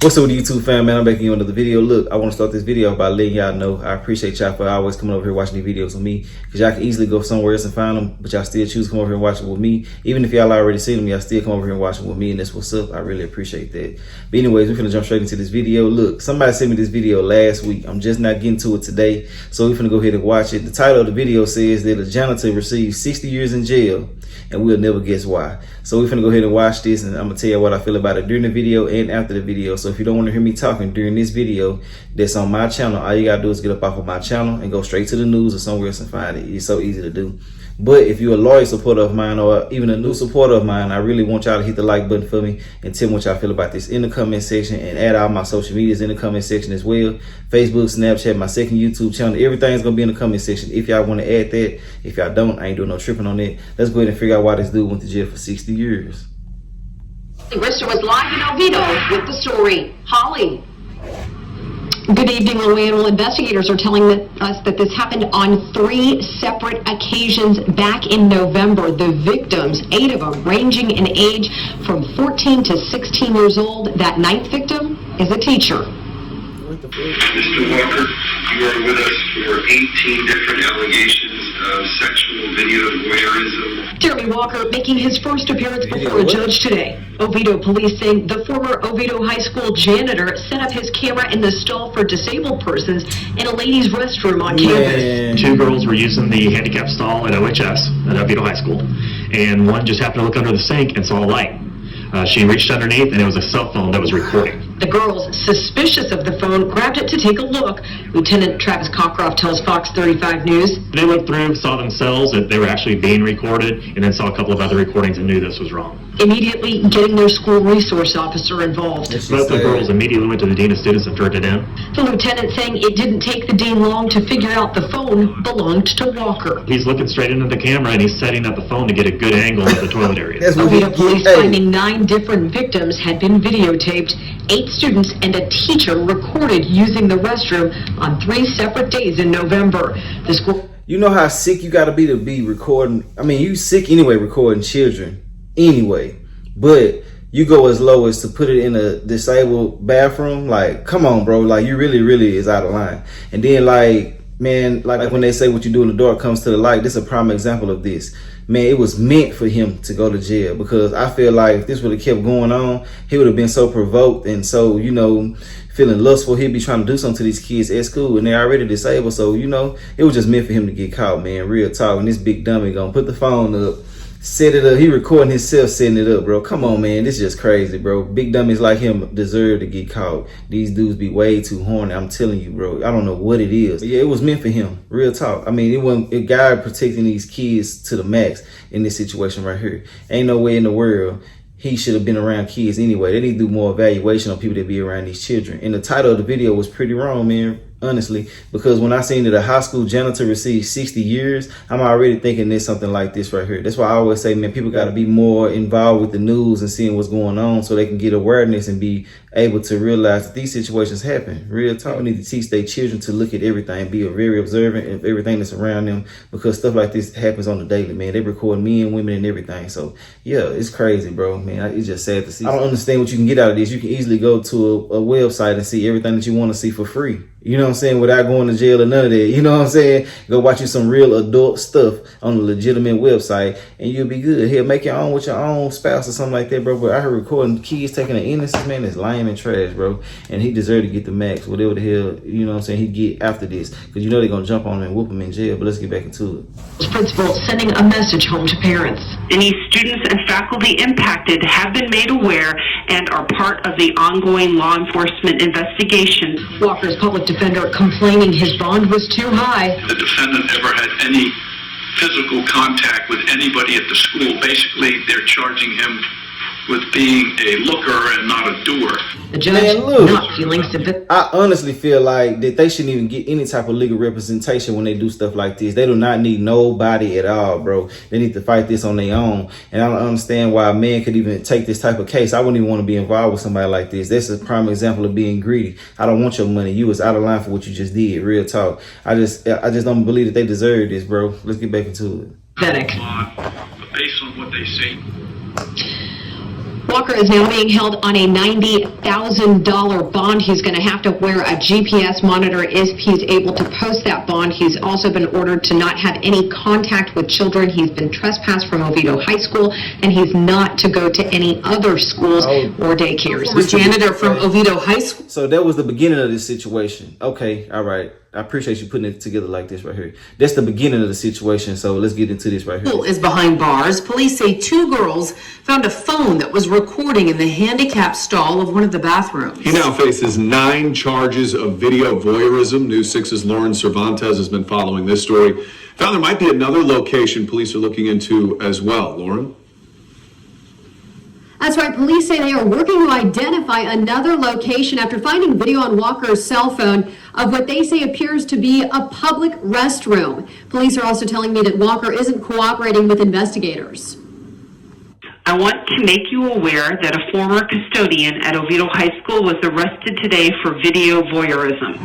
What's up with YouTube fam, man? I'm back in another video. Look, I want to start this video by letting y'all know I appreciate y'all for always coming over here watching these videos with me, because y'all can easily go somewhere else and find them, but y'all still choose to come over here and watch it with me. Even if y'all already seen them, y'all still come over here and watch it with me, and that's what's up. I really appreciate that. But anyways, we're gonna jump straight into this video. Look, somebody sent me this video last week. I'm just not getting to it today, so we're gonna go ahead and watch it. The title of the video says that a janitor received 60 years in jail, and we'll never guess why. So we're gonna go ahead and watch this, and I'm gonna tell you what I feel about it during the video and after the video. So if you don't want to hear me talking during this video that's on my channel, all you gotta do is get up off of my channel and go straight to the news or somewhere else and find it. It's so easy to do. But if you're a loyal supporter of mine or even a new supporter of mine, I really want y'all to hit the like button for me and tell me what y'all feel about this in the comment section, and add all my social medias in the comment section as well. Facebook, Snapchat, my second YouTube channel, everything's gonna be in the comment section if y'all want to add that. If y'all don't, I ain't doing no tripping on it. Let's go ahead and figure out why this dude went to jail for 60 years. Rista was live in Oviedo with the story. Holly. Good evening, Luann. Investigators are telling us that this happened on 3 separate occasions back in November. The victims, 8 of them, ranging in age from 14 to 16 years old. That 9th victim is a teacher. Mr. Walker, you are with us for 18 different allegations of sexual video voyeurism. Jeremy Walker making his first appearance before a judge today. Oviedo police saying the former Oviedo High School janitor set up his camera in the stall for disabled persons in a ladies' restroom on campus. 2 girls were using the handicap stall at OHS, at Oviedo High School, and one just happened to look under the sink and saw a light. She reached underneath, and it was a cell phone that was recording. The girls, suspicious of the phone, grabbed it to take a look. Lieutenant Travis Cockcroft tells Fox 35 News. They looked through, saw themselves that they were actually being recorded, and then saw a couple of other recordings and knew this was wrong. Immediately getting their school resource officer involved. Both the girls immediately went to the dean of students and turned it in. The lieutenant saying it didn't take the dean long to figure out the phone belonged to Walker. He's looking straight into the camera, and he's setting up the phone to get a good angle of the toilet area. Oviedo police finding 9 different victims had been videotaped. 8 students and a teacher recorded using the restroom on 3 separate days in November. The school. You know how sick you gotta be to be recording? I mean, you sick anyway recording children anyway, but you go as low as to put it in a disabled bathroom. Like, come on, bro. Like, you really is out of line. And then, like, man, like when they say what you do in the dark comes to the light, this is a prime example of this. Man, it was meant for him to go to jail, because I feel like if this would have kept going on, he would have been so provoked and so, you know, feeling lustful. He'd be trying to do something to these kids at school, and they're already disabled. So, you know, it was just meant for him to get caught, man. Real talk. And this big dummy gonna put the phone up, set it up. He recording himself setting it up, bro. Come on, man. This is just crazy, bro. Big dummies like him deserve to get caught. These dudes be way too horny. I'm telling you, bro. I don't know what it is. But yeah, it was meant for him. Real talk. I mean, it wasn't a guy protecting these kids to the max in this situation right here. Ain't no way in the world he should have been around kids anyway. They need to do more evaluation on people that be around these children. And the title of the video was pretty wrong, man. Honestly, because when I seen that a high school janitor received 60 years, I'm already thinking there's something like this right here. That's why I always say, man, people got to be more involved with the news and seeing what's going on, so they can get awareness and be able to realize that these situations happen. Real talk. We need to teach their children to look at everything, be very observant of everything that's around them, because stuff like this happens on the daily, man. They record men, women, and everything. So yeah, it's crazy, bro, man. It's just sad to see. I don't understand what you can get out of this. You can easily go to a website and see everything that you want to see for free. You know what I'm saying? Without going to jail or none of that. You know what I'm saying? Go watch you some real adult stuff on a legitimate website, and you'll be good. Hell, make your own with your own spouse or something like that, bro. But I heard recording kids taking an innocence, man, is lame and trash, bro. And he deserved to get the max, whatever the hell, you know what I'm saying, he get after this. Because you know they're going to jump on him and whoop him in jail. But let's get back into it. Principal sending a message home to parents. Any students and faculty impacted have been made aware and are part of the ongoing law enforcement investigation. Walker's public defender complaining his bond was too high. The defendant never had any physical contact with anybody at the school. Basically, they're charging him with being a looker and not a doer. The judge not feeling sympathetic. I honestly feel like that they shouldn't even get any type of legal representation when they do stuff like this. They do not need nobody at all, bro. They need to fight this on their own. And I don't understand why a man could even take this type of case. I wouldn't even want to be involved with somebody like this. That's a prime example of being greedy. I don't want your money. You was out of line for what you just did. Real talk. I just don't believe that they deserve this, bro. Let's get back into it. Based on what they say. Walker is now being held on a $90,000 bond. He's going to have to wear a GPS monitor if he's able to post that bond. He's also been ordered to not have any contact with children. He's been trespassed from Oviedo High School, and he's not to go to any other schools or daycares. The janitor from Oviedo High School. So that was the beginning of this situation. Okay, all right. I appreciate you putting it together like this right here. That's the beginning of the situation. So let's get into this right here. Is behind bars. Police say 2 girls found a phone that was recording in the handicap stall of one of the bathrooms. He now faces 9 charges of video voyeurism. News 6's Lauren Cervantes has been following this story. Found there might be another location police are looking into as well. Lauren? That's right. Police say they are working to identify another location after finding video on Walker's cell phone of what they say appears to be a public restroom. Police are also telling me that Walker isn't cooperating with investigators. I want to make you aware that a former custodian at Oviedo High School was arrested today for video voyeurism.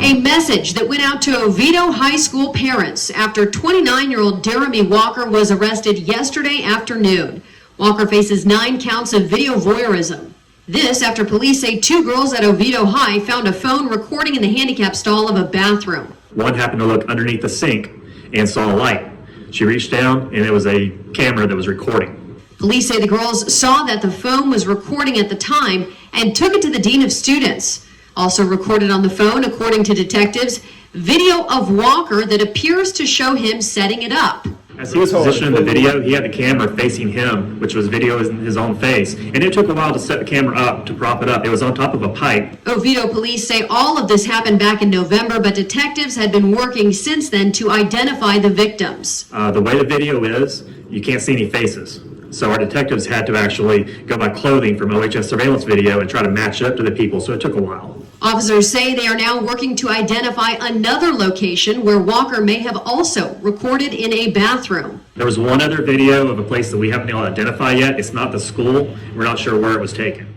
A message that went out to Oviedo High School parents after 29-year-old Jeremy Walker was arrested yesterday afternoon. Walker faces 9 counts of video voyeurism. This after police say 2 girls at Oviedo High found a phone recording in the handicap stall of a bathroom. One happened to look underneath the sink and saw a light. She reached down and it was a camera that was recording. Police say the girls saw that the phone was recording at the time and took it to the dean of students. Also recorded on the phone, according to detectives, video of Walker that appears to show him setting it up. As he was positioned in the video, he had the camera facing him, which was video in his own face. And it took a while to set the camera up, to prop it up. It was on top of a pipe. Oviedo police say all of this happened back in November, but detectives had been working since then to identify the victims. The way the video is, you can't see any faces. So our detectives had to actually go by clothing from OHS surveillance video and try to match it up to the people, so it took a while. Officers say they are now working to identify another location where Walker may have also recorded in a bathroom. There was one other video of a place that we haven't been able to identify yet. It's not the school. We're not sure where it was taken.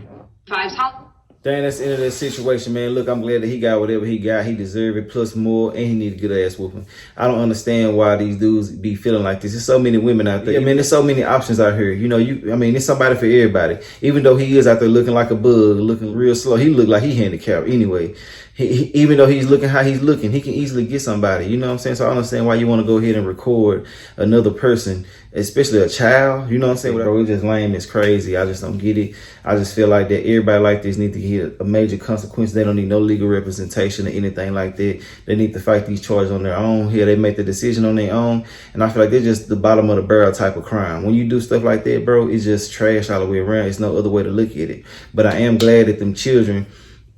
Dang, that's the end of that situation, man. Look, I'm glad that he got whatever he got. He deserved it, plus more, and he need a good ass whooping. I don't understand why these dudes be feeling like this. There's so many women out there. I mean, there's so many options out here. You know, there's somebody for everybody. Even though he is out there looking like a bug, looking real slow, he look like he handicapped anyway. Even though he's looking how he's looking, he can easily get somebody. You know what I'm saying? So I understand why you want to go ahead and record another person, especially a child. You know what I'm saying? Bro, it's just lame. It's crazy. I just don't get it. I just feel like that everybody like this need to get a major consequence. They don't need no legal representation or anything like that. They need to fight these charges on their own. Here, they make the decision on their own. And I feel like they're just the bottom of the barrel type of crime. When you do stuff like that, bro, it's just trash all the way around. It's no other way to look at it. But I am glad that them children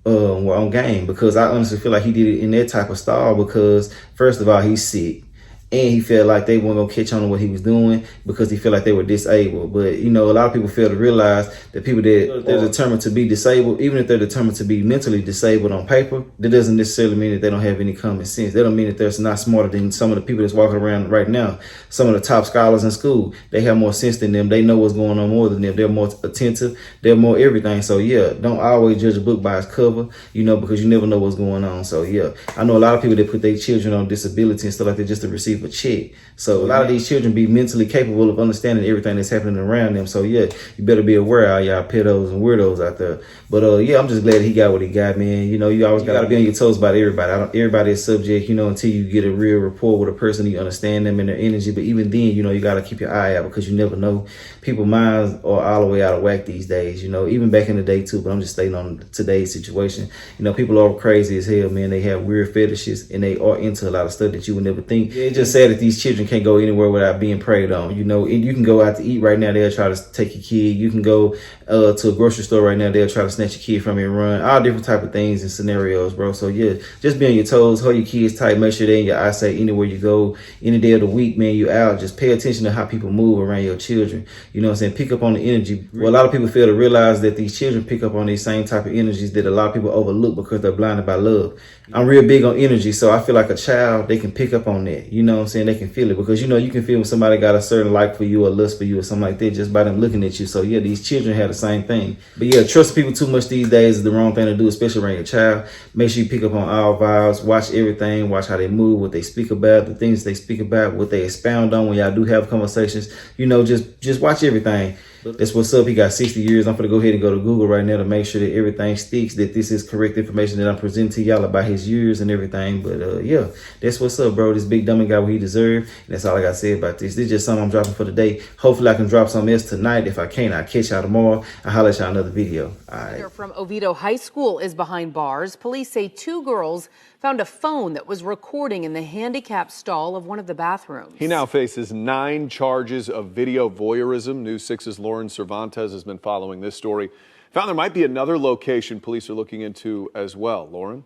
were on game, because I honestly feel like he did it in that type of style because, first of all, he's sick. And he felt like they weren't going to catch on to what he was doing because he felt like they were disabled. But, you know, a lot of people fail to realize that people that they're determined to be disabled, even if they're determined to be mentally disabled on paper, that doesn't necessarily mean that they don't have any common sense. That don't mean that they're not smarter than some of the people that's walking around right now. Some of the top scholars in school, they have more sense than them. They know what's going on more than them. They're more attentive. They're more everything. So, yeah, don't always judge a book by its cover, you know, because you never know what's going on. So, yeah, I know a lot of people that put their children on disability and stuff like that just to receive a check. So a lot of these children be mentally capable of understanding everything that's happening around them. So yeah, you better be aware of y'all pedos and weirdos out there. But yeah, I'm just glad he got what he got, man. You know, you always gotta be on your toes about everybody. Everybody is subject, you know, until you get a real rapport with a person, you understand them and their energy. But even then, you know, you gotta keep your eye out because you never know. People's minds are all the way out of whack these days, you know, even back in the day too. But I'm just stating on today's situation. You know, people are crazy as hell, man. They have weird fetishes and they are into a lot of stuff that you would never think. Yeah, it's just sad that these children can't go anywhere without being preyed on. You know, you can go out to eat right now, they'll try to take your kid. You can go to a grocery store right now, they'll try to snatch your kid from you and run. All different type of things and scenarios, bro. So yeah, just be on your toes, hold your kids tight, make sure they're in your eyesight anywhere you go, any day of the week, man, you out. Just pay attention to how people move around your children. You know what I'm saying? Pick up on the energy. Well, a lot of people fail to realize that these children pick up on these same type of energies that a lot of people overlook because they're blinded by love. I'm real big on energy, so I feel like a child, they can pick up on that. You know what I'm saying? They can feel it because, you know, you can feel when somebody got a certain like for you or lust for you or something like that just by them looking at you. So yeah, these children have the same thing. But yeah, trust people too much these days is the wrong thing to do, especially around your child. Make sure you pick up on all vibes, watch everything, watch how they move, what they speak about, the things they speak about, what they expound on when y'all do have conversations. You know, just watch everything. That's what's up. He got 60 years. I'm gonna go ahead and go to Google right now to make sure that everything sticks, that this is correct information that I'm presenting to y'all about his years and everything. But yeah, that's what's up, bro. This big dummy got what he deserved. And that's all I got to say about this. This is just something I'm dropping for today. Hopefully I can drop something else tonight. If I can't, I'll catch y'all tomorrow. I'll holler at y'all another video. All right. From Oviedo High School is behind bars. Police say 2 girls found a phone that was recording in the handicap stall of one of the bathrooms. He now faces 9 charges of video voyeurism. News 6's Lauren Cervantes has been following this story. Found there might be another location police are looking into as well. Lauren?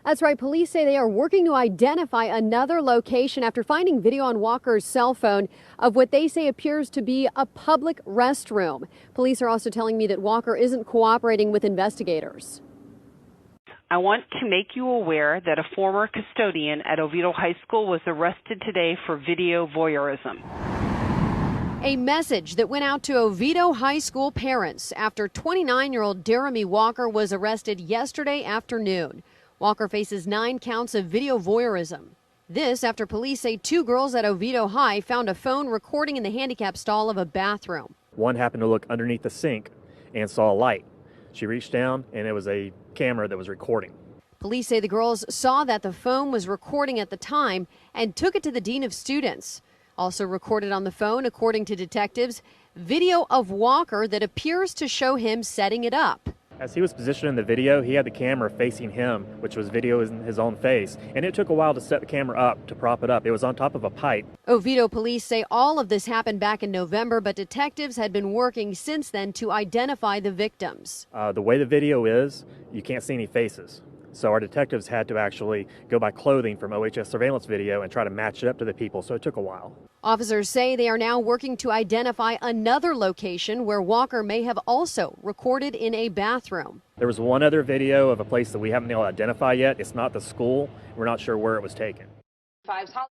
That's right. Police say they are working to identify another location after finding video on Walker's cell phone of what they say appears to be a public restroom. Police are also telling me that Walker isn't cooperating with investigators. I want to make you aware that a former custodian at Oviedo High School was arrested today for video voyeurism. A message that went out to Oviedo High School parents after 29-year-old Jeremy Walker was arrested yesterday afternoon. Walker faces 9 counts of video voyeurism. This after police say 2 girls at Oviedo High found a phone recording in the handicap stall of a bathroom. One happened to look underneath the sink and saw a light. She reached down and it was a camera that was recording. Police say the girls saw that the phone was recording at the time and took it to the dean of students. Also recorded on the phone, according to detectives, video of Walker that appears to show him setting it up. As he was positioned in the video, he had the camera facing him, which was video in his own face, and it took a while to set the camera up, to prop it up. It was on top of a pipe. Oviedo police say all of this happened back in November, but detectives had been working since then to identify the victims. The way the video is, you can't see any faces. So our detectives had to actually go by clothing from OHS surveillance video and try to match it up to the people, so it took a while. Officers say they are now working to identify another location where Walker may have also recorded in a bathroom. There was one other video of a place that we haven't been able to identify yet. It's not the school. We're not sure where it was taken.